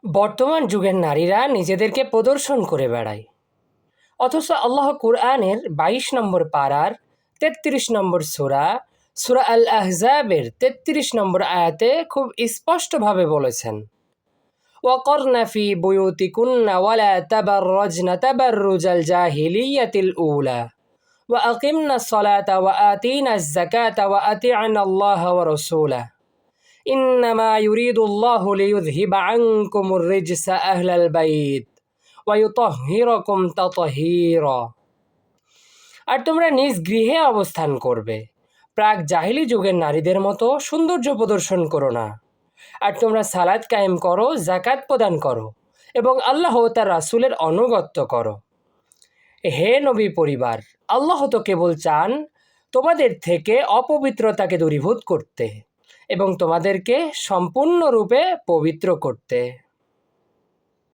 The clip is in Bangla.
বর্তমান যুগের নারীরা নিজেদেরকে প্রদর্শন করে বেড়ায়, অথচ আল্লাহ কুরআনের ২২ নম্বর পারার ৩৩ নম্বর সূরা সূরা আল আহজাবের ৩৩ নম্বর আয়াতে খুব স্পষ্টভাবে বলেছেন, ওয়াকরনা ফি বুয়ুতিকুন্না ওয়ালা তাবাররাজনা তাবাররুজাল জাহিলিয়াতিল উলা ওয়া আকিমনাস সালাতা ওয়া আতিনাজ যাকাতা ওয়া আতি'না আল্লাহ ওয়া রাসূলা ইন্নামা ইউরিদুল্লাহু লিইয়ুযহিবা আনকুমুর রিজসা আহলাল বাইত ওয়া ইউতাহহিরাকুম তাতহীরা। আর তোমরা নিজ গৃহে অবস্থান করবে, প্রাক জাহিলি যুগের নারীদের মতো সৌন্দর্য প্রদর্শন করো না। আর তোমরা সালাত কায়েম করো, জাকাত প্রদান করো এবং আল্লাহ ও তার রাসূলের আনুগত্য করো। হে নবী পরিবার, আল্লাহ তো কেবল চান তোমাদের থেকে অপবিত্রতাকে দূরীভূত করতে এবং তোমাদেরকে সম্পূর্ণরূপে পবিত্র করতে।